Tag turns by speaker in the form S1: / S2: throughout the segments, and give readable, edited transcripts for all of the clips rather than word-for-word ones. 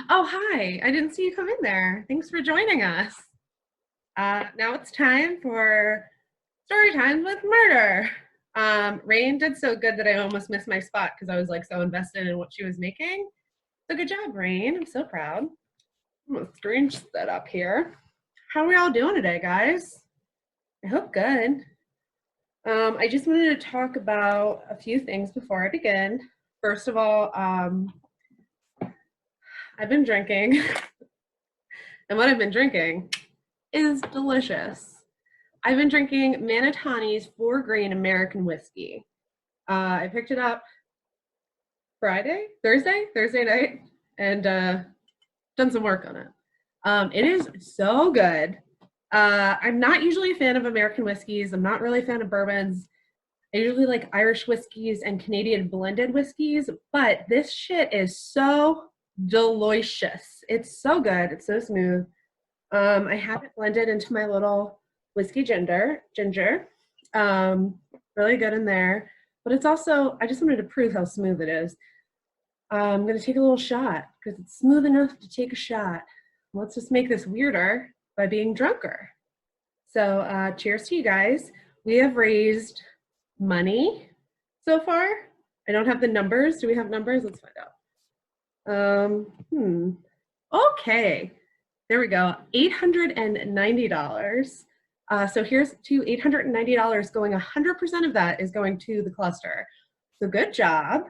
S1: Oh, hi. I didn't see you come in there. Thanks for joining us. Now it's time for story times with murder. Rain did so good that I almost missed my spot because I was like so invested in what she was making. So good job, Rain. I'm so proud. I'm gonna screen set up here. How are we all doing today, guys? I hope good. I just wanted to talk about a few things before I begin. First of all, I've been drinking, and what I've been drinking is delicious. I've been drinking Manatani's 4-grain American whiskey. I picked it up Thursday night, and done some work on it. It is so good. I'm not usually a fan of American whiskeys. I'm not really a fan of bourbons. I usually like Irish whiskeys and Canadian blended whiskeys, but this shit is so delicious. It's so good. It's so smooth. I have it blended into my little whiskey ginger. Really good in there. But it's also, I just wanted to prove how smooth it is. I'm going to take a little shot because it's smooth enough to take a shot. Let's just make this weirder by being drunker. So cheers to you guys. We have raised money so far. I don't have the numbers. Do we have numbers? Let's find out. Okay. There we go, $890. So here's to $890 going, 100% of that is going to the cluster. So good job.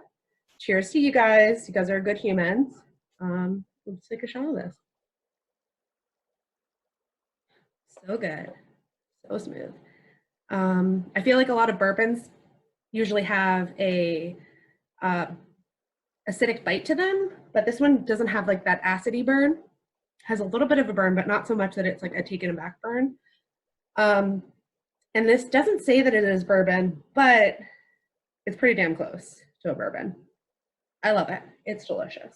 S1: Cheers to you guys. You guys are good humans. Let's take a shot of this. So good, so smooth. I feel like a lot of bourbons usually have a acidic bite to them, but this one doesn't have like that acidy burn. Has a little bit of a burn, but not so much that it's like a taken aback burn. And this doesn't say that it is bourbon, but it's pretty damn close to a bourbon. I love it. It's delicious.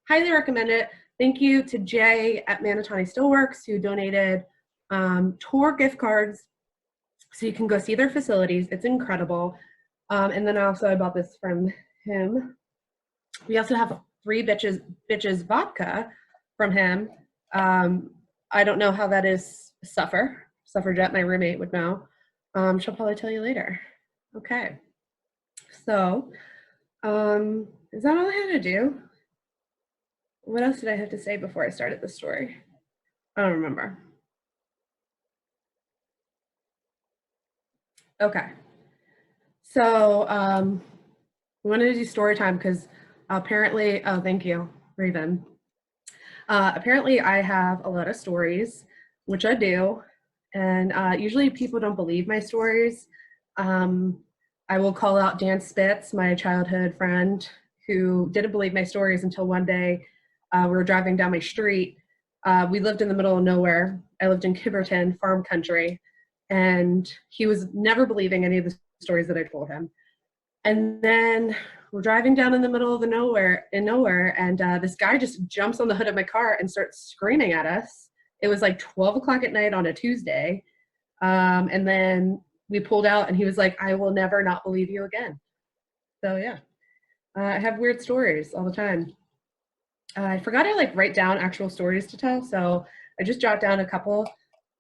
S1: Highly recommend it. Thank you to Jay at Manatani Steelworks who donated tour gift cards so you can go see their facilities. It's incredible. And then I bought this from him. We also have 3 bitches vodka from him. I don't know how that is Suffragette, my roommate would know. She'll probably tell you later. Okay. So, is that all I had to do? What else did I have to say before I started the story? I don't remember. Okay. So, we wanted to do story time because apparently, oh, thank you, Raven. Apparently I have a lot of stories, which I do, and usually people don't believe my stories. I will call out Dan Spitz, my childhood friend, who didn't believe my stories until one day we were driving down my street. We lived in the middle of nowhere. I lived in Kiverton, farm country, and he was never believing any of the stories that I told him. And then we're driving down in the middle of the nowhere, and this guy just jumps on the hood of my car and starts screaming at us. It was like 12 o'clock at night on a Tuesday. And then we pulled out and he was like, I will never not believe you again. So yeah, I have weird stories all the time. I forgot to like write down actual stories to tell. So I just jotted down a couple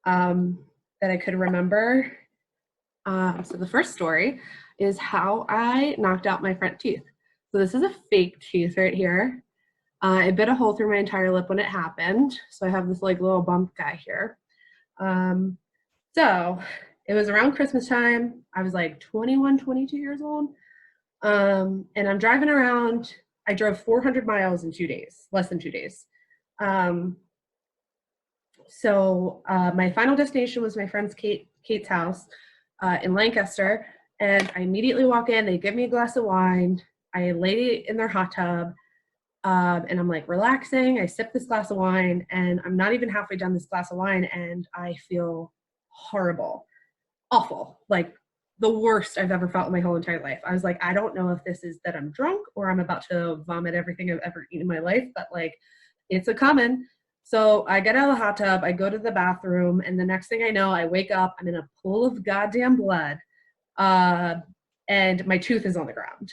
S1: that I could remember. So the first story is how I knocked out my front tooth. So this is a fake tooth right here. It bit a hole through my entire lip when it happened. So I have this like little bump guy here. So it was around Christmas time. I was like 21, 22 years old. And I'm driving around. I drove 400 miles in 2 days, less than 2 days. So my final destination was my friend's Kate's house in Lancaster. And I immediately walk in, they give me a glass of wine. I lay in their hot tub and I'm like relaxing. I sip this glass of wine and I'm not even halfway done this glass of wine and I feel horrible, awful, like the worst I've ever felt in my whole entire life. I was like, I don't know if this is that I'm drunk or I'm about to vomit everything I've ever eaten in my life, but like it's a common. So I get out of the hot tub, I go to the bathroom, and the next thing I know, I wake up, I'm in a pool of goddamn blood, and my tooth is on the ground.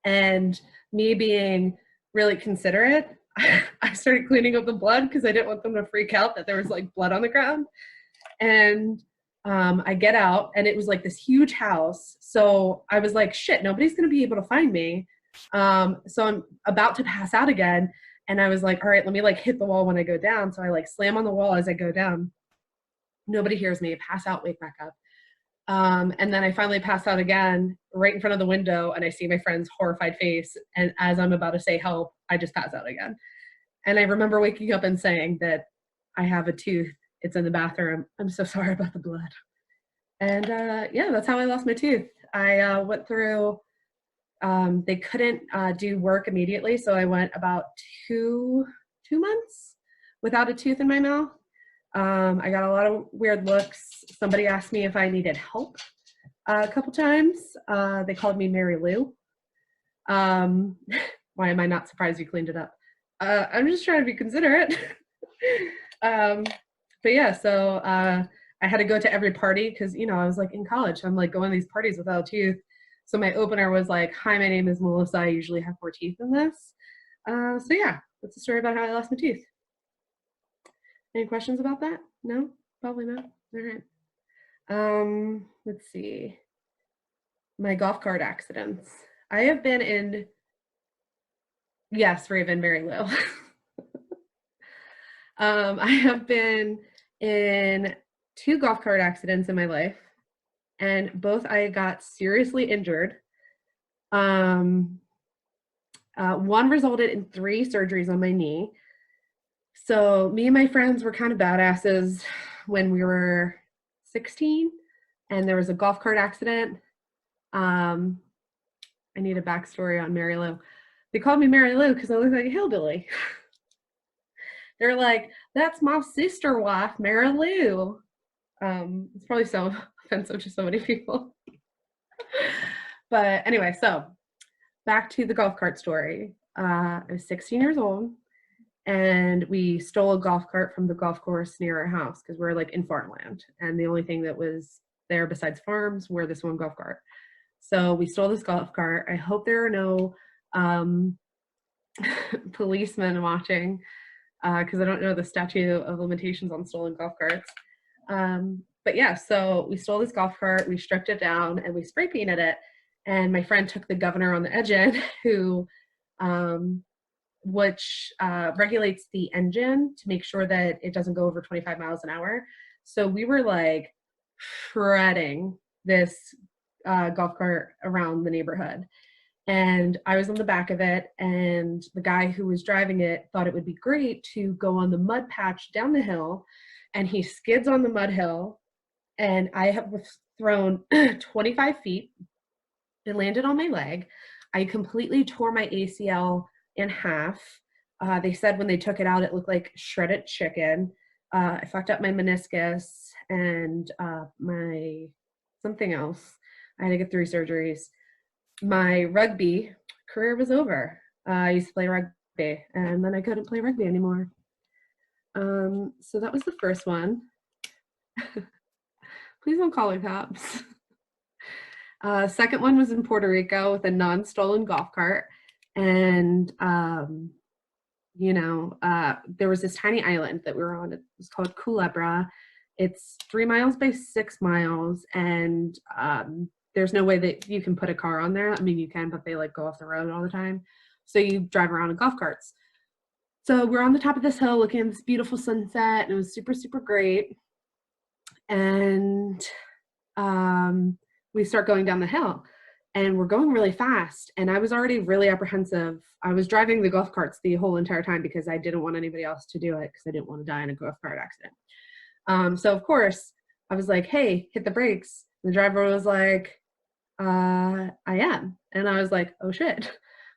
S1: And me being really considerate, I started cleaning up the blood because I didn't want them to freak out that there was like blood on the ground. And I get out, and it was like this huge house. So I was like, shit, nobody's going to be able to find me. So I'm about to pass out again. And I was like, all right, let me like hit the wall when I go down. So I like slam on the wall as I go down. Nobody hears me. I pass out, wake back up. And then I finally pass out again right in front of the window, and I see my friend's horrified face. And as I'm about to say help, I just pass out again. And I remember waking up and saying that I have a tooth. It's in the bathroom. I'm so sorry about the blood. And yeah, that's how I lost my tooth. I went through, they couldn't do work immediately. So I went about two months without a tooth in my mouth. I got a lot of weird looks. Somebody asked me if I needed help a couple times. They called me Mary Lou. Why am I not surprised you cleaned it up? I'm just trying to be considerate. But yeah, so I had to go to every party because, you know, I was like in college. So I'm like going to these parties without a tooth. So my opener was like, hi, my name is Melissa. I usually have 4 teeth in this. So yeah, that's a story about how I lost my tooth. Any questions about that? No? Probably not. All right. Let's see. My golf cart accidents. I have been in, yes, Raven, very low. I have been in 2 golf cart accidents in my life, and both I got seriously injured. One resulted in 3 surgeries on my knee. So me and my friends were kind of badasses when we were 16, and there was a golf cart accident. I need a backstory on Mary Lou. They called me Mary Lou because I look like a hillbilly. They're like, that's my sister wife, Mary Lou. It's probably so offensive to so many people. But anyway, so back to the golf cart story. I was 16 years old, and we stole a golf cart from the golf course near our house because we're like in farmland, and the only thing that was there besides farms were this one golf cart. So we stole this golf cart. I hope there are no policemen watching because I don't know the statute of limitations on stolen golf carts. But yeah, so we stole this golf cart, we stripped it down, and we spray painted it. And my friend took the governor on the engine, who, which regulates the engine to make sure that it doesn't go over 25 miles an hour. So we were like shredding this golf cart around the neighborhood. And I was on the back of it, and the guy who was driving it thought it would be great to go on the mud patch down the hill, and he skids on the mud hill, and I have thrown 25 feet. It landed on my leg. I completely tore my ACL in half. They said when they took it out, it looked like shredded chicken. I fucked up my meniscus and my something else. I had to get 3 surgeries. My rugby career was over. I used to play rugby, and then I couldn't play rugby anymore. So that was the first one. Please don't call the cops. Second one was in Puerto Rico with a non-stolen golf cart. And, you know, there was this tiny island that we were on. It was called Culebra. It's 3 miles by 6 miles. And there's no way that you can put a car on there. I mean, you can, but they like go off the road all the time. So you drive around in golf carts. So we're on the top of this hill looking at this beautiful sunset, and it was super, super great. And we start going down the hill, and we're going really fast. And I was already really apprehensive. I was driving the golf carts the whole entire time because I didn't want anybody else to do it because I didn't want to die in a golf cart accident. So of course I was like, hey, hit the brakes. And the driver was like, I am. And I was like, oh shit.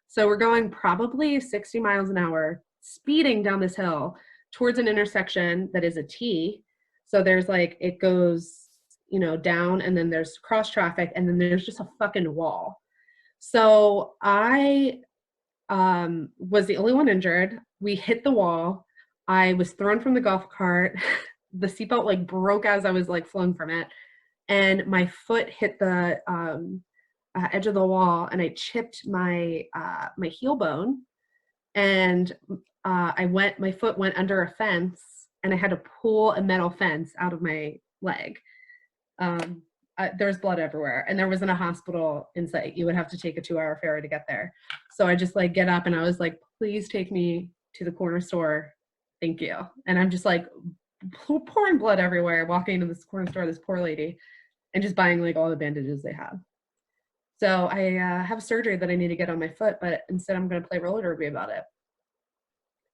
S1: So we're going probably 60 miles an hour, speeding down this hill towards an intersection that is a T. So there's like, it goes, you know, down, and then there's cross traffic, and then there's just a fucking wall. So I was the only one injured. We hit the wall. I was thrown from the golf cart. The seatbelt like broke as I was like flung from it, and my foot hit the edge of the wall, and I chipped my my heel bone. and my foot went under a fence, and I had to pull a metal fence out of my leg. There was blood everywhere, and there wasn't a hospital in sight. You would have to take a 2-hour ferry to get there. So I just like get up and I was like, please take me to the corner store. Thank you. And I'm just like pouring blood everywhere, walking into this corner store, this poor lady, and just buying like all the bandages they have. So I have a surgery that I need to get on my foot, but instead I'm going to play roller derby about it.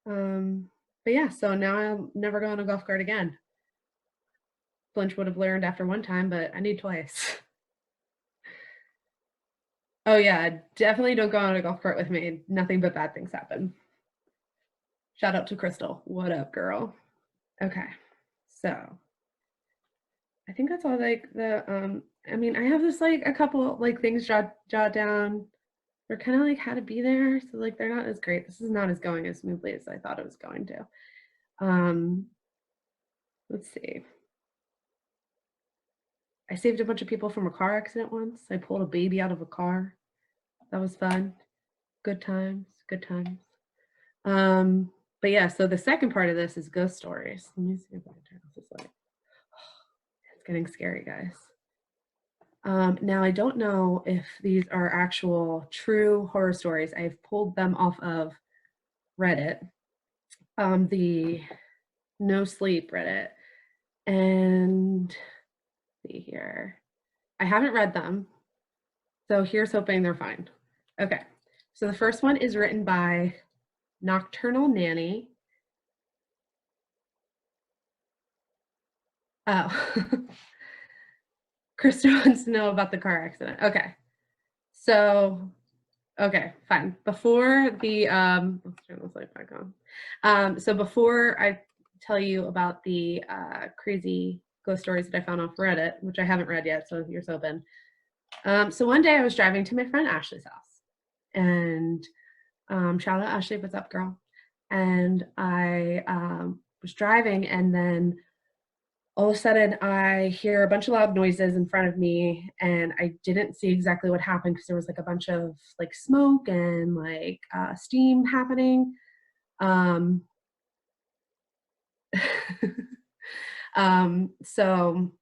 S1: But yeah, so now I'll never go on a golf cart again. Flinch would have learned after one time, but I need twice. Oh yeah, definitely don't go on a golf cart with me. Nothing but bad things happen. Shout out to Crystal. What up, girl? Okay, so I think that's all like the, I mean, I have this like a couple like things jot down. They're kind of like how to be there. So like, they're not as great. This is not as going as smoothly as I thought it was going to. Let's see. I saved a bunch of people from a car accident once. I pulled a baby out of a car. That was fun. Good times, good times. But yeah, so the second part of this is ghost stories. Let me see if I can turn off this light. It's getting scary, guys. Now I don't know if these are actual true horror stories. I've pulled them off of Reddit, the No Sleep Reddit, and see here. I haven't read them, so here's hoping they're fine. Okay, so the first one is written by Nocturnal Nanny. Oh, Krista wants to know about the car accident. Okay, so, okay, fine. Before the, let's turn this light back on. So before I tell you about the crazy ghost stories that I found off Reddit, which I haven't read yet, so here's open. So one day I was driving to my friend Ashley's house, and shout out Ashley, what's up, girl? And I was driving, and then all of a sudden I hear a bunch of loud noises in front of me, and I didn't see exactly what happened because there was like a bunch of like smoke and like steam happening. So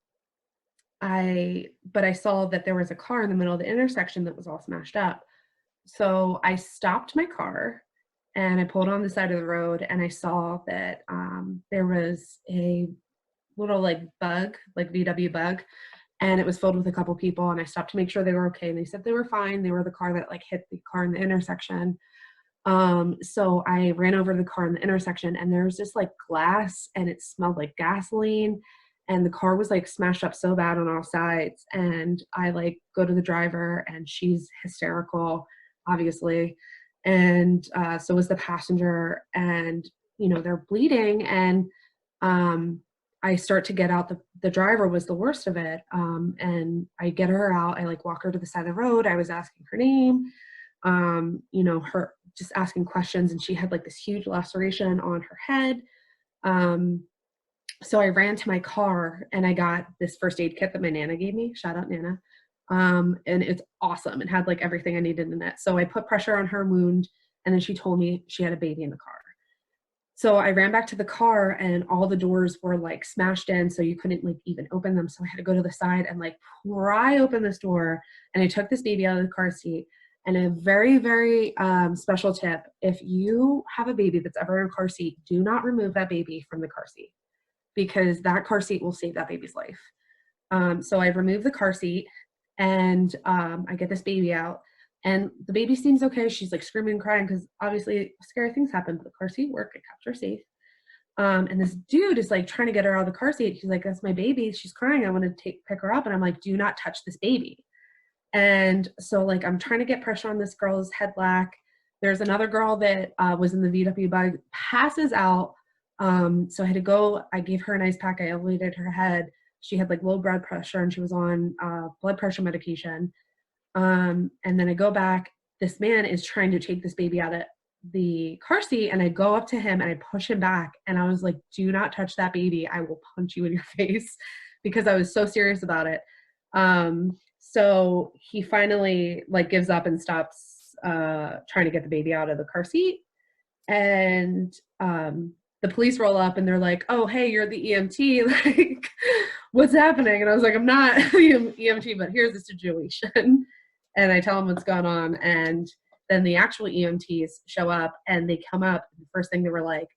S1: but I saw that there was a car in the middle of the intersection that was all smashed up. So I stopped my car and I pulled on the side of the road, and I saw that there was a little like bug, like VW bug, and it was filled with a couple people, and I stopped to make sure they were okay, and they said they were fine. They were the car that like hit the car in the intersection. So I ran over to the car in the intersection, and there was just like glass, and it smelled like gasoline, and the car was like smashed up so bad on all sides. And I like go to the driver, and she's hysterical, obviously, and so was the passenger, and you know, they're bleeding, and I start to get out. The driver was the worst of it, and I get her out. I like walk her to the side of the road. I was asking her name, you know, her just asking questions, and she had like this huge laceration on her head. So I ran to my car, and I got this first aid kit that my Nana gave me. Shout out Nana. And it's awesome. It had like everything I needed in it. So I put pressure on her wound, and then she told me she had a baby in the car. So I ran back to the car, and all the doors were like smashed in, so you couldn't like even open them. So I had to go to the side and like pry open this door, and I took this baby out of the car seat. And a very, very special tip: if you have a baby that's ever in a car seat, do not remove that baby from the car seat, because that car seat will save that baby's life. So I remove the car seat, and I get this baby out. And the baby seems okay. She's like screaming and crying because obviously scary things happen, but the car seat worked. It kept her safe. And this dude is like trying to get her out of the car seat. He's like, that's my baby. She's crying. I want to pick her up. And I'm like, do not touch this baby. And so like, I'm trying to get pressure on this girl's head lack. There's another girl that was in the VW bug, passes out. So I had to go, I gave her an ice pack. I elevated her head. She had like low blood pressure, and she was on blood pressure medication. And then I go back, this man is trying to take this baby out of the car seat, and I go up to him and I push him back, and I was like, do not touch that baby. I will punch you in your face, because I was so serious about it. So he finally like gives up and stops trying to get the baby out of the car seat. And the police roll up and they're like, oh, hey, you're the EMT. Like, what's happening? And I was like, I'm not the EMT, but here's the situation. And I tell them what's going on. And then the actual EMTs show up and they come up. The first thing they were like,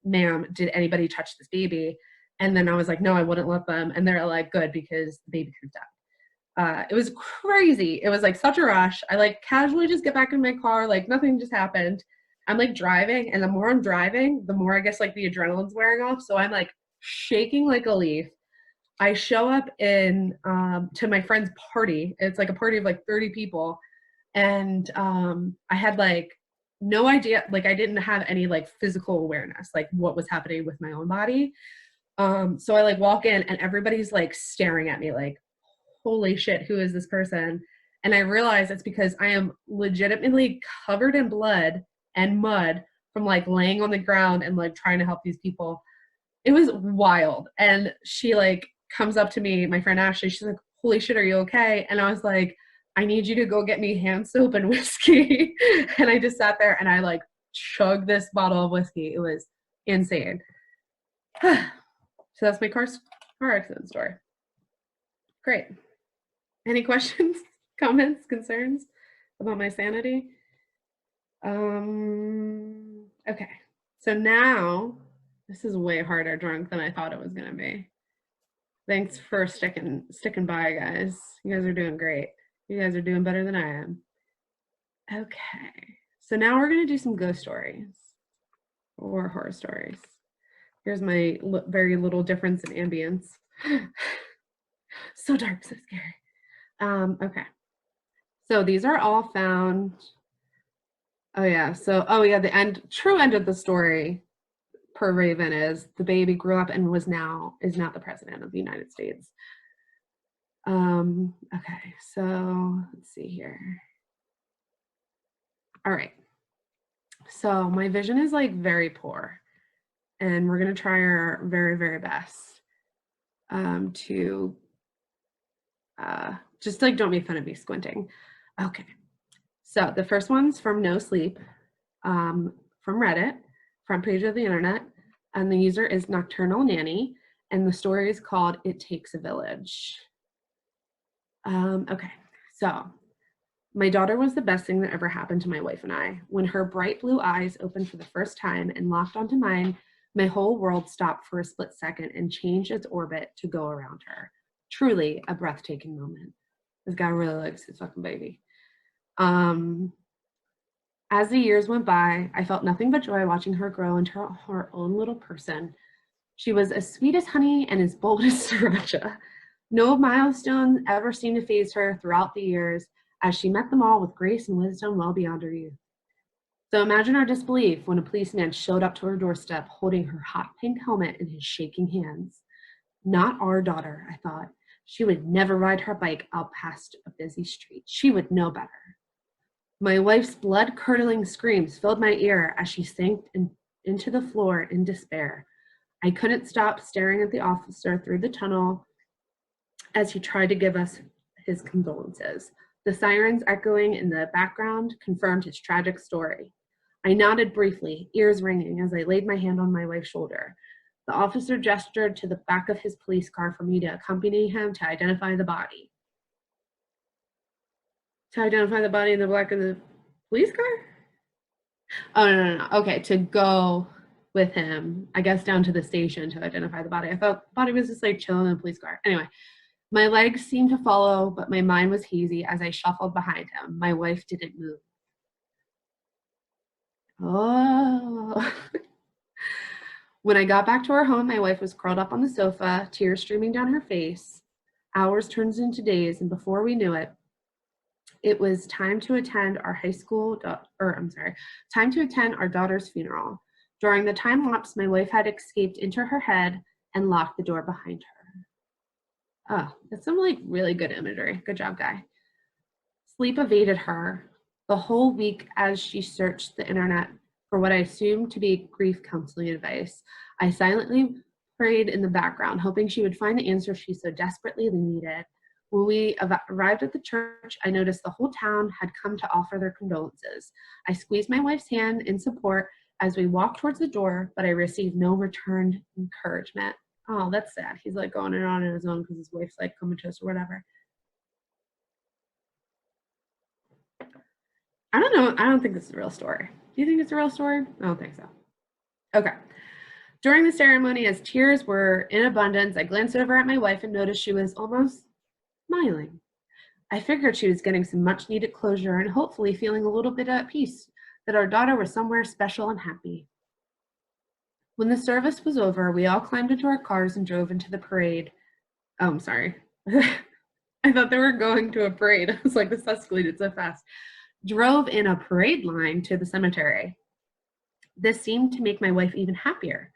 S1: ma'am, did anybody touch this baby? And then I was like, no, I wouldn't let them. And they're like, good, because the baby could die. It was crazy. It was like such a rush. I like casually just get back in my car, like nothing just happened. I'm like driving, and the more I'm driving, the more I guess like the adrenaline's wearing off. So I'm like shaking like a leaf. I show up in to my friend's party. It's like a party of like 30 people. And I had like no idea, like I didn't have any like physical awareness, like what was happening with my own body. So I like walk in and everybody's like staring at me like, holy shit, who is this person? And I realize it's because I am legitimately covered in blood and mud from like laying on the ground and like trying to help these people. It was wild. And she like comes up to me, my friend Ashley, she's like, holy shit, are you okay? And I was like, I need you to go get me hand soap and whiskey. And I just sat there and I like chugged this bottle of whiskey. It was insane. So that's my car accident story. Great. Any questions, comments, concerns about my sanity? Okay. So now, this is way harder drunk than I thought it was going to be. Thanks for sticking by, guys. You guys are doing great. You guys are doing better than I am. Okay. So now we're going to do some ghost stories or horror stories. Here's my very little difference in ambience. So dark, so scary. Okay. So these are all found. Oh yeah. So, the true end of the story per Raven is the baby grew up and is now the president of the United States. Okay. So let's see here. All right. So my vision is like very poor, and we're going to try our very, very best to just like don't make fun of me squinting. Okay. So the first one's from No Sleep, from Reddit, front page of the internet, and the user is Nocturnal Nanny, and the story is called It Takes a Village. Okay, so my daughter was the best thing that ever happened to my wife and I. When her bright blue eyes opened for the first time and locked onto mine, my whole world stopped for a split second and changed its orbit to go around her. Truly a breathtaking moment. This guy really likes his fucking baby. As the years went by, I felt nothing but joy watching her grow into her own little person. She was as sweet as honey and as bold as sriracha. No milestone ever seemed to faze her throughout the years, as she met them all with grace and wisdom well beyond her youth. So imagine our disbelief when a policeman showed up to her doorstep holding her hot pink helmet in his shaking hands. Not our daughter, I thought. She would never ride her bike out past a busy street. She would know better. My wife's blood-curdling screams filled my ear as she sank into the floor in despair. I couldn't stop staring at the officer through the tunnel as he tried to give us his condolences. The sirens echoing in the background confirmed his tragic story. I nodded briefly, ears ringing, as I laid my hand on my wife's shoulder. The officer gestured to the back of his police car for me to accompany him to identify the body. To identify the body in the back of the police car? Oh, no. Okay, to go with him, I guess, down to the station to identify the body. I thought the body was just like chilling in the police car. Anyway, my legs seemed to follow, but my mind was hazy as I shuffled behind him. My wife didn't move. Oh. When I got back to our home, my wife was curled up on the sofa, tears streaming down her face. Hours turned into days, and before we knew it, it was time to attend our time to attend our daughter's funeral. During the time lapse, my wife had escaped into her head and locked the door behind her. Oh, that's some like really good imagery. Good job, guy. Sleep evaded her the whole week as she searched the internet for what I assumed to be grief counseling advice. I silently prayed in the background, hoping she would find the answer she so desperately needed. When we arrived at the church, I noticed the whole town had come to offer their condolences. I squeezed my wife's hand in support as we walked towards the door, but I received no returned encouragement. Oh, that's sad. He's like going on his own because his wife's like comatose or whatever. I don't know. I don't think this is a real story. Do you think it's a real story? I don't think so. Okay. During the ceremony, as tears were in abundance, I glanced over at my wife and noticed she was almost smiling. I figured she was getting some much needed closure and hopefully feeling a little bit at peace that our daughter was somewhere special and happy. When the service was over, we all climbed into our cars and drove into the parade. Oh, I'm sorry. I thought they were going to a parade. I was like, this escalated so fast. Drove in a parade line to the cemetery. This seemed to make my wife even happier.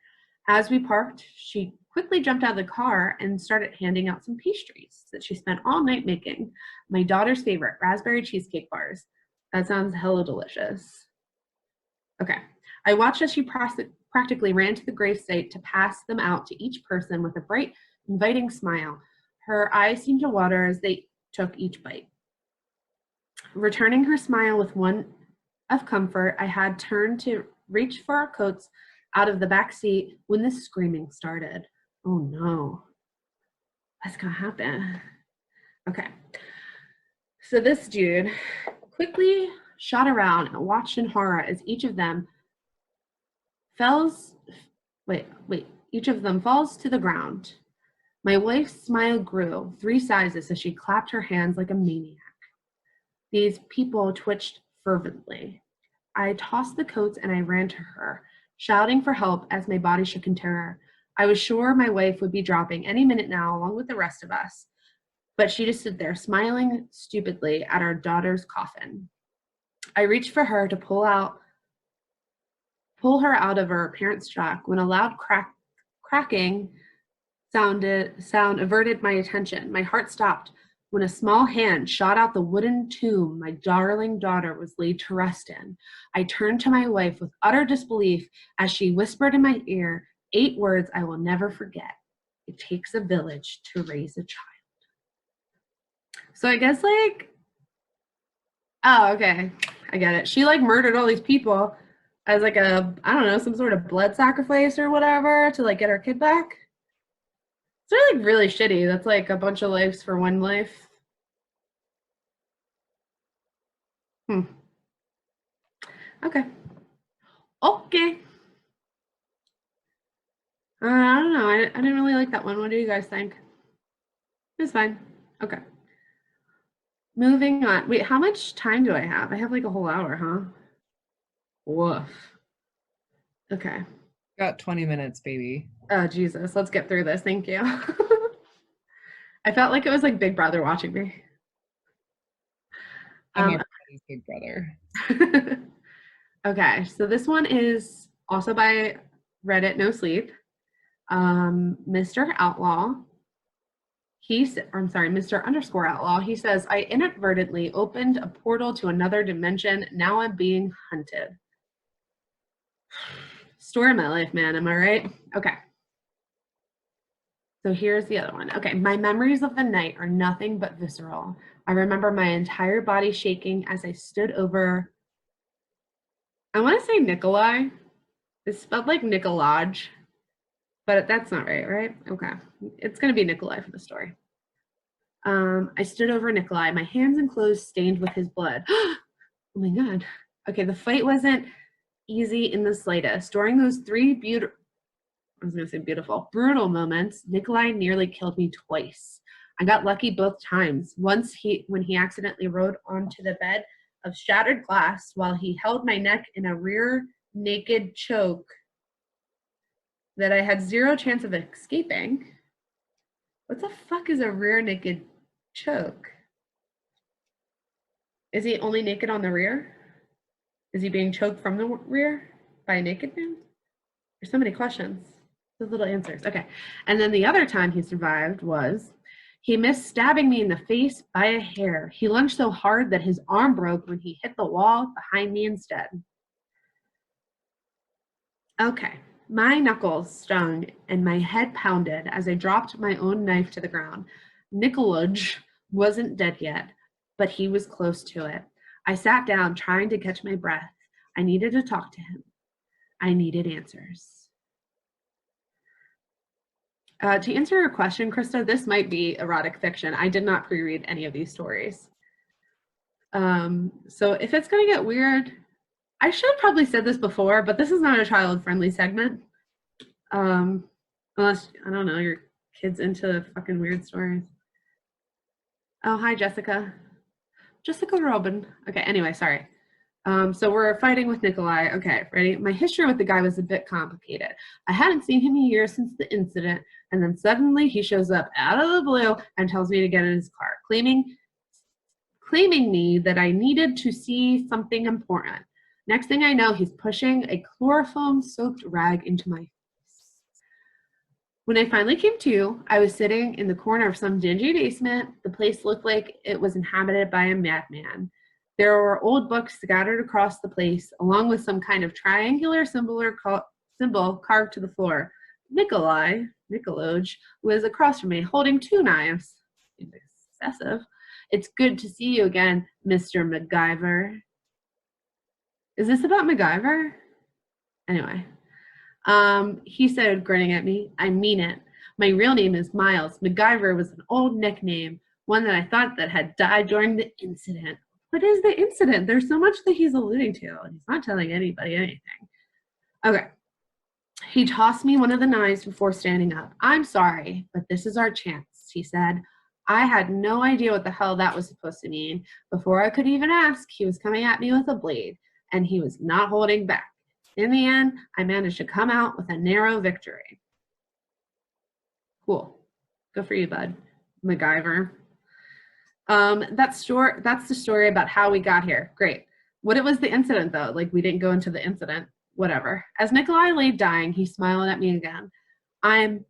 S1: As we parked, she quickly jumped out of the car and started handing out some pastries that she spent all night making. My daughter's favorite, raspberry cheesecake bars. That sounds hella delicious. Okay. I watched as she practically ran to the gravesite to pass them out to each person with a bright, inviting smile. Her eyes seemed to water as they took each bite. Returning her smile with one of comfort, I had turned to reach for our coats out of the back seat when the screaming started. Oh no, what's gonna happen? Okay, so this dude quickly shot around and watched in horror as each of them falls to the ground. My wife's smile grew 3 sizes as she clapped her hands like a maniac. These people twitched fervently. I tossed the coats and I ran to her, shouting for help as my body shook in terror. I was sure my wife would be dropping any minute now, along with the rest of us, but she just stood there, smiling stupidly at our daughter's coffin. I reached for her to pull her out of her parents' shock when a loud cracking sound averted my attention. My heart stopped when a small hand shot out the wooden tomb my darling daughter was laid to rest in. I turned to my wife with utter disbelief as she whispered in my ear 8 words I will never forget. It takes a village to raise a child. So I guess oh, okay. I get it. She murdered all these people as I don't know, some sort of blood sacrifice or whatever to get her kid back. It's really shitty. That's a bunch of lives for one life. Okay. Okay. I don't know. I didn't really like that one. What do you guys think? It's fine. Okay. Moving on. Wait, how much time do I have? I have a whole hour, huh? Woof. Okay.
S2: Got 20 minutes, baby.
S1: Oh, Jesus. Let's get through this. Thank you. I felt like it was Big Brother watching me.
S2: I'm everybody's Big Brother.
S1: Okay, so this one is also by Reddit No Sleep. Mr. Outlaw. Mr. _Outlaw. He says, I inadvertently opened a portal to another dimension. Now I'm being hunted. Story of my life, man. Am I right? Okay. So here's the other one. Okay, my memories of the night are nothing but visceral. I remember my entire body shaking as I stood over, I want to say Nikolai. It's spelled like Nicolaj, but that's not right, right? Okay. It's going to be Nikolai for the story. I stood over Nikolai, my hands and clothes stained with his blood. Oh my God. Okay, the fight wasn't easy in the slightest. During those 3 brutal moments, Nikolai nearly killed me twice. I got lucky both times. Once when he accidentally rode onto the bed of shattered glass while he held my neck in a rear naked choke that I had 0 chance of escaping. What the fuck is a rear naked choke? Is he only naked on the rear? Is he being choked from the rear by a naked man? There's so many questions. Those little answers. Okay. And then the other time he survived was he missed stabbing me in the face by a hair. He lunged so hard that his arm broke when he hit the wall behind me instead. Okay. My knuckles stung and my head pounded as I dropped my own knife to the ground. Nikolaj wasn't dead yet, but he was close to it. I sat down trying to catch my breath. I needed to talk to him. I needed answers. To answer your question, Krista, this might be erotic fiction. I did not pre-read any of these stories. So if it's going to get weird, I should have probably said this before, but this is not a child-friendly segment. Unless, I don't know, your kid's into fucking weird stories. Oh, hi, Jessica. Jessica Robin. Okay, anyway, sorry. So we're fighting with Nikolai. Okay, ready? My history with the guy was a bit complicated. I hadn't seen him in years since the incident, and then suddenly he shows up out of the blue and tells me to get in his car, claiming me that I needed to see something important. Next thing I know, he's pushing a chloroform-soaked rag into my face. When I finally came to, I was sitting in the corner of some dingy basement. The place looked like it was inhabited by a madman. There were old books scattered across the place, along with some kind of triangular symbol carved to the floor. Nikoloj, was across from me, holding 2 knives. Seems excessive. It's good to see you again, Mr. MacGyver. Is this about MacGyver? Anyway. He said, grinning at me, I mean it. My real name is Miles. MacGyver was an old nickname, one that I thought that had died during the incident. What is the incident? There's so much that he's alluding to, and he's not telling anybody anything. Okay. He tossed me one of the knives before standing up. I'm sorry, but this is our chance, he said. I had no idea what the hell that was supposed to mean. Before I could even ask, he was coming at me with a blade, and he was not holding back. In the end, I managed to come out with a narrow victory. Cool. Good for you, bud. MacGyver. That's the story about how we got here. Great. What was the incident, though? Like, we didn't go into the incident. Whatever. As Nikolai lay dying, he smiled at me again. I'm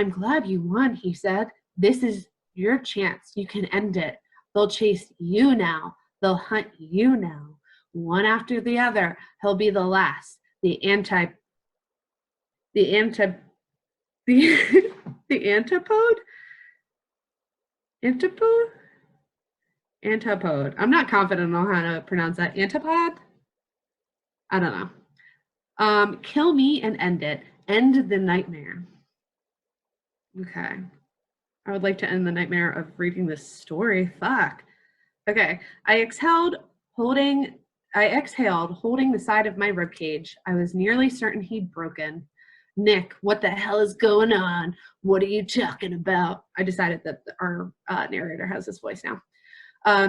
S1: glad you won, he said. This is your chance. You can end it. They'll chase you now. They'll hunt you now. One after the other. He'll be the last. The antipode? Antipode. I'm not confident on how to pronounce that. Antipode? I don't know. Kill me and end it. End the nightmare. Okay. I would like to end the nightmare of reading this story. Fuck. Okay. I exhaled, holding the side of my ribcage. I was nearly certain he'd broken. Nick, what the hell is going on? What are you talking about? I decided that our narrator has this voice now.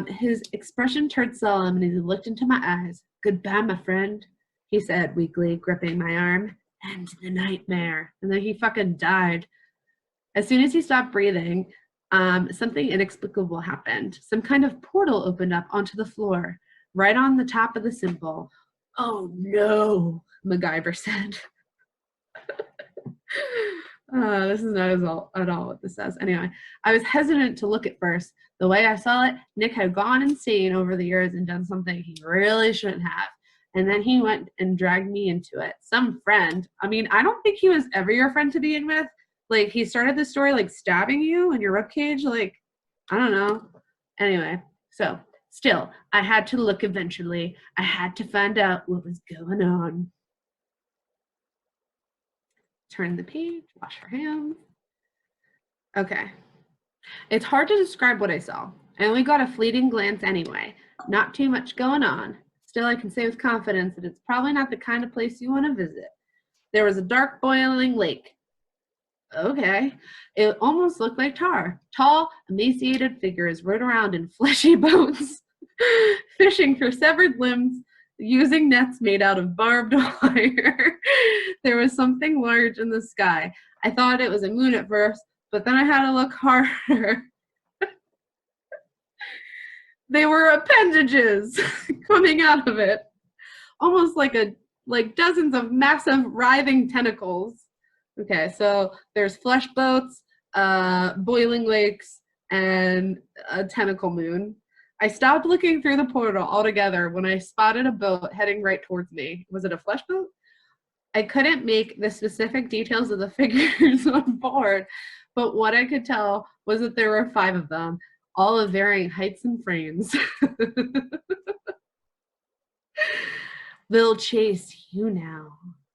S1: His expression turned solemn and he looked into my eyes. Goodbye, my friend, he said weakly, gripping my arm. End the nightmare. And then he fucking died. As soon as he stopped breathing, something inexplicable happened. Some kind of portal opened up onto the floor, right on the top of the symbol. Oh no, MacGyver said. This is not at all what this says. Anyway, I was hesitant to look at first. The way I saw it, Nick had gone insane over the years and done something he really shouldn't have. And then he went and dragged me into it. Some friend. I mean, I don't think he was ever your friend to begin with. Like, he started the story, like, stabbing you in your ribcage. Like, I don't know. Anyway, so, still, I had to look eventually. I had to find out what was going on. Turn the page, wash her hands. Okay. It's hard to describe what I saw. I only got a fleeting glance anyway. Not too much going on. Still, I can say with confidence that it's probably not the kind of place you want to visit. There was a dark, boiling lake. Okay. It almost looked like tar. Tall, emaciated figures rode around in fleshy boats, fishing for severed limbs, using nets made out of barbed wire. There was something large in the sky. I thought it was a moon at first, but then I had to look harder. They were appendages coming out of it, almost like dozens of massive writhing tentacles. Okay, so there's flesh boats, boiling lakes, and a tentacle moon. I stopped looking through the portal altogether when I spotted a boat heading right towards me. Was it a flesh boat? I couldn't make the specific details of the figures on board, but what I could tell was that there were 5 of them, all of varying heights and frames. They'll chase you now.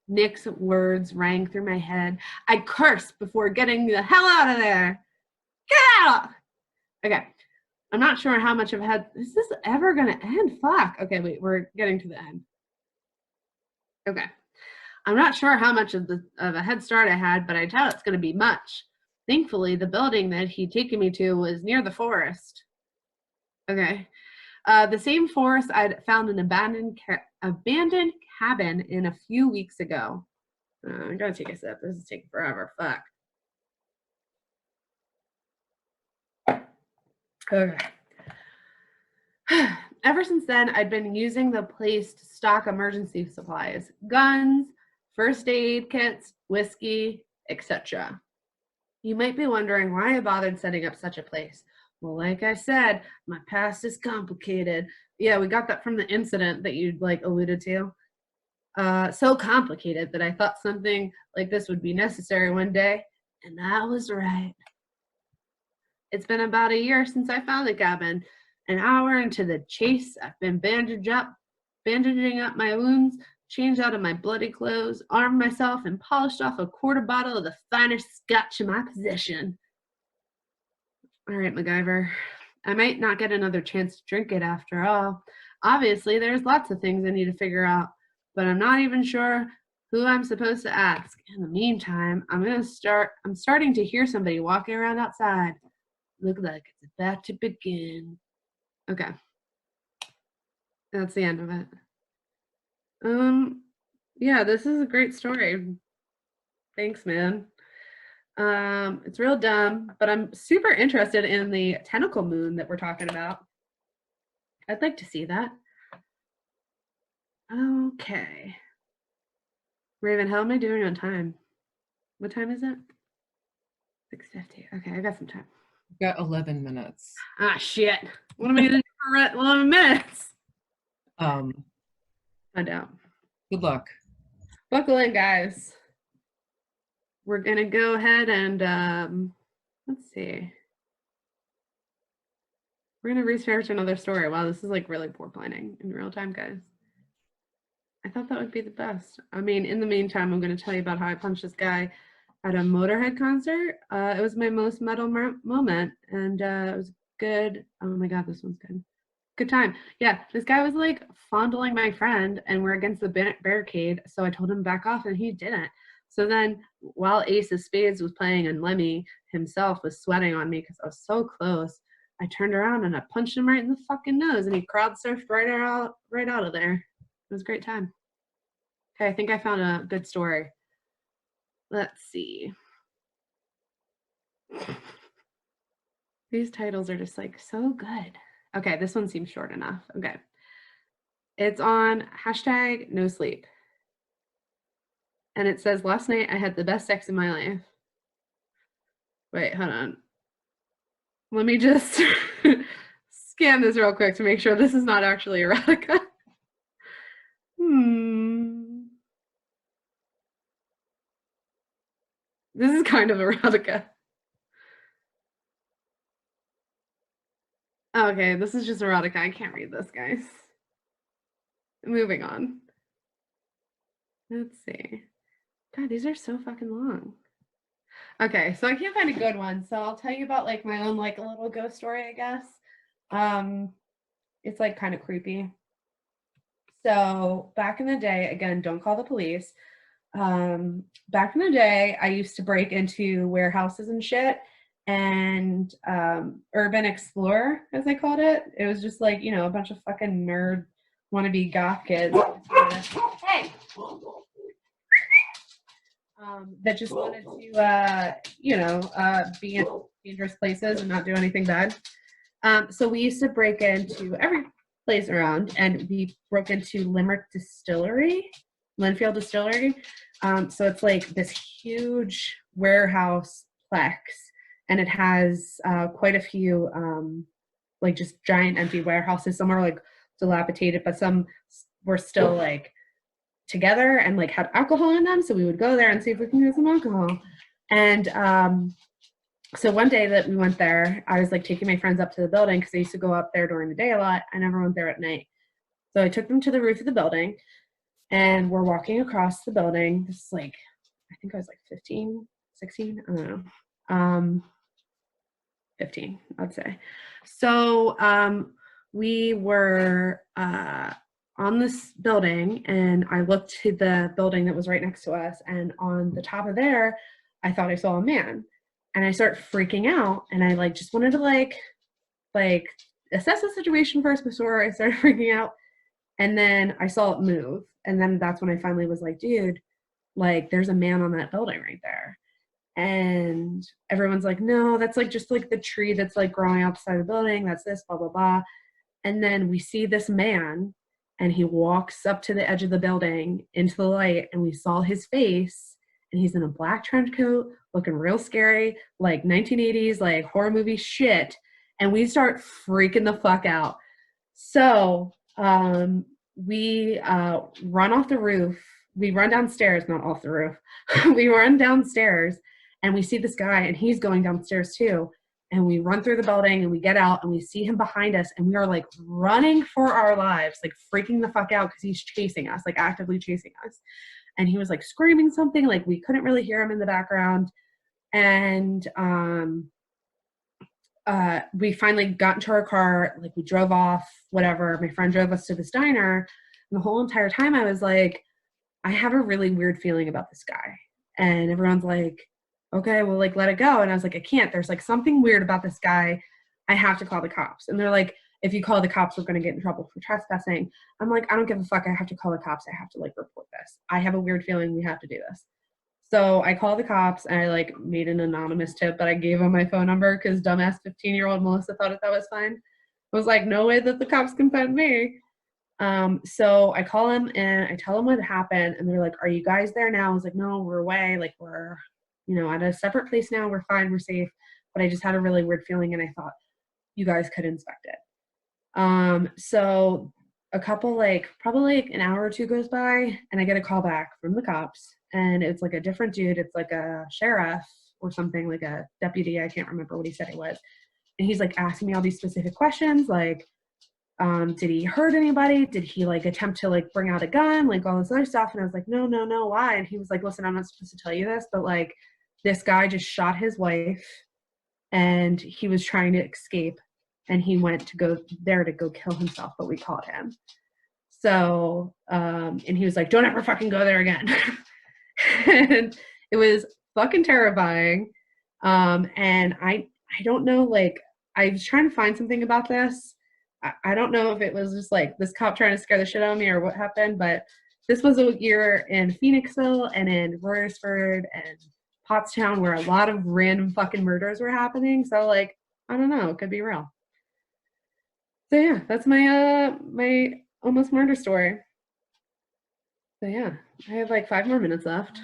S1: Nick's words rang through my head. I cursed before getting the hell out of there. Get out! Okay. I'm not sure how much I've had. Is this ever going to end? Fuck. Okay, wait, we're getting to the end. Okay. I'm not sure how much of a head start I had, but I doubt it's going to be much. Thankfully, the building that he'd taken me to was near the forest. Okay. The same forest I'd found an abandoned cabin in a few weeks ago. I gotta take a sip. This is taking forever. Fuck. Okay. Ever since then, I'd been using the place to stock emergency supplies, guns, first aid kits, whiskey, etc. You might be wondering why I bothered setting up such a place. Well, like I said, my past is complicated. Yeah, we got that from the incident that you alluded to. So complicated that I thought something like this would be necessary one day, and I was right. It's been about a year since I found the cabin. An hour into the chase, I've been bandaging up my wounds, changed out of my bloody clothes, armed myself, and polished off a quarter bottle of the finest scotch in my possession. All right, MacGyver. I might not get another chance to drink it after all. Obviously, there's lots of things I need to figure out, but I'm not even sure who I'm supposed to ask. In the meantime, I'm starting to hear somebody walking around outside. Look like it's about to begin. Okay. That's the end of it. Yeah, this is a great story. Thanks, man. It's real dumb, but I'm super interested in the tentacle moon that we're talking about. I'd like to see that. Okay. Raven, how am I doing on time? What time is it? 6:50. Okay, I got some time.
S2: Got 11 minutes.
S1: Ah, shit. What am I going to do for 11 minutes? Find out.
S2: Good luck.
S1: Buckle in, guys. We're going to go ahead and, let's see. We're going to research another story. Wow, this is really poor planning in real time, guys. I thought that would be the best. I mean, in the meantime, I'm going to tell you about how I punched this guy at a Motorhead concert. It was my most metal moment, and it was good. Oh my God, this one's good. Good time. Yeah, this guy was fondling my friend, and we're against the barricade, so I told him to back off, and he didn't. So then, while Ace of Spades was playing and Lemmy himself was sweating on me because I was so close, I turned around and I punched him right in the fucking nose, and he crowd surfed right out of there. It was a great time. Okay, I think I found a good story. Let's see. These titles are just so good. Okay, this one seems short enough. Okay. It's on #NoSleep. And it says, last night I had the best sex in my life. Wait, hold on. Let me just scan this real quick to make sure this is not actually erotica. This is kind of erotica. Okay, this is just erotica. I can't read this, guys. Moving on. Let's see. God, these are so fucking long. Okay, so I can't find a good one, so I'll tell you about my own a little ghost story, I guess. It's kind of creepy. So back in the day, again, don't call the police. Back in the day, I used to break into warehouses and shit, and urban explorer, as I called it. It was just a bunch of fucking nerd wannabe goth kids. Hey. That just wanted to, be in dangerous places and not do anything bad. So we used to break into every place around, and we broke into Limerick Distillery, Linfield Distillery. So it's this huge warehouse plex, and it has quite a few just giant empty warehouses. Some are dilapidated, but some were still together and had alcohol in them. So we would go there and see if we can get some alcohol. And so one day that we went there, I was taking my friends up to the building because I used to go up there during the day a lot. I never went there at night. So I took them to the roof of the building, And we're walking across the building. This is like, I think I was like 15, 16, I don't know. 15, I'd say. So we were on this building, and I looked to the building that was right next to us, and on the top of there, I thought I saw a man. And I start freaking out, and I like just wanted to like assess the situation first before I started freaking out. And then I saw it move. And then that's when I finally was like, dude, like there's a man on that building right there. And everyone's like, no, that's like just like the tree that's like growing outside the building. That's this, blah, blah, blah. And then we see this man, and he walks up to the edge of the building into the light, and we saw his face, and he's in a black trench coat, looking real scary, like 1980s, like horror movie shit. And we start freaking the fuck out. So we run off the roof. We run downstairs, not off the roof. We run downstairs, and we see this guy, and he's going downstairs too. And we run through the building, and we get out, and we see him behind us, and we are like running for our lives, like freaking the fuck out because he's chasing us, like actively chasing us. And he was like screaming something, like we couldn't really hear him in the background. And we finally got into our car, like we drove off, whatever. My friend drove us to this diner, and the whole entire time I was like, I have a really weird feeling about this guy. And everyone's like, okay, well, like, let it go. And I was like, I can't. There's like something weird about this guy. I have to call the cops. And they're like, if you call the cops, we're going to get in trouble for trespassing. I'm like, I don't give a fuck. I have to call the cops. I have to like report this. I have a weird feeling we have to do this. So I called the cops, and I like made an anonymous tip, but I gave them my phone number because dumbass 15-year-old Melissa thought that was fine. I was like, no way that the cops can find me. So I call him, and I tell him what happened, and they're like, are you guys there now? I was like, no, we're away. Like we're, at a separate place now. We're fine. We're safe. But I just had a really weird feeling, and I thought you guys could inspect it. So a couple, like probably like an hour or two goes by, and I get a call back from the cops, and it's like a different dude. It's like a sheriff or something, like a deputy. I can't remember what he said it was. And he's like asking me all these specific questions, like, did he hurt anybody? Did he like attempt to like bring out a gun? Like all this other stuff. And I was like, no, why? And he was like, listen, I'm not supposed to tell you this, but like this guy just shot his wife, and he was trying to escape, and he went to go there to go kill himself, but we caught him. So, and he was like, don't ever fucking go there again. And it was fucking terrifying. And I don't know, like, I was trying to find something about this. I don't know if it was just like this cop trying to scare the shit out of me or what happened, but this was a year in Phoenixville and in Royersford and Pottstown where a lot of random fucking murders were happening. So like, I don't know, it could be real. So yeah, that's my my almost murder story. So yeah, I have like 5 more minutes left.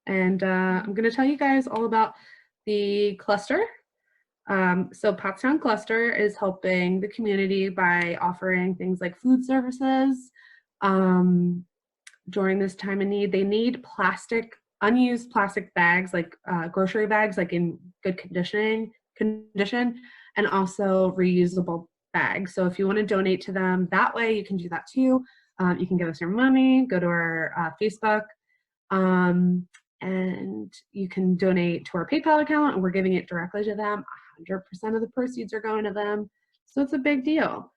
S1: And I'm gonna tell you guys all about the cluster. So Pottstown Cluster is helping the community by offering things like food services during this time of need. They need unused plastic bags, like grocery bags, like in good condition, and also reusable bags. So if you want to donate to them that way, you can do that too. You can give us your money, go to our Facebook, and you can donate to our PayPal account, and we're giving it directly to them. 100% of the proceeds are going to them. So it's a big deal.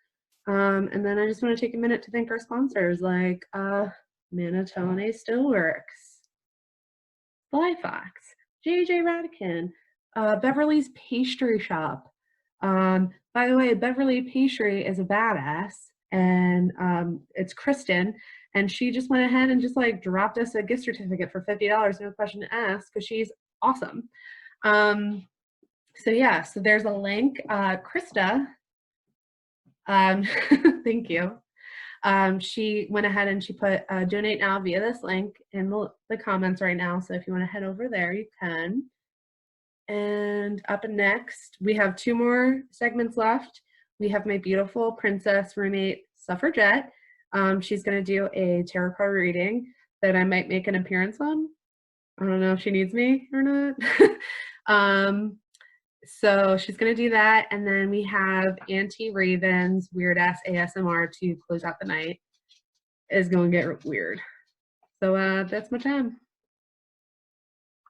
S1: And then I just want to take a minute to thank our sponsors like Manatone Still Works, Fly Fox, JJ Radican, Beverly's Pastry Shop. By the way, Beverly Pastry is a badass, and it's Kristen, and she just went ahead and just like dropped us a gift certificate for $50, no question asked, because she's awesome. So yeah, so there's a link. Krista, thank you. She went ahead and she put donate now via this link in the comments right now. So if you want to head over there, you can. And up next, we have 2 more segments left. We have my beautiful princess roommate, Suffragette. She's going to do a tarot card reading that I might make an appearance on. I don't know if she needs me or not. So she's going to do that. And then we have Auntie Raven's Weird Ass ASMR to close out the night. is going to get weird. So that's my time.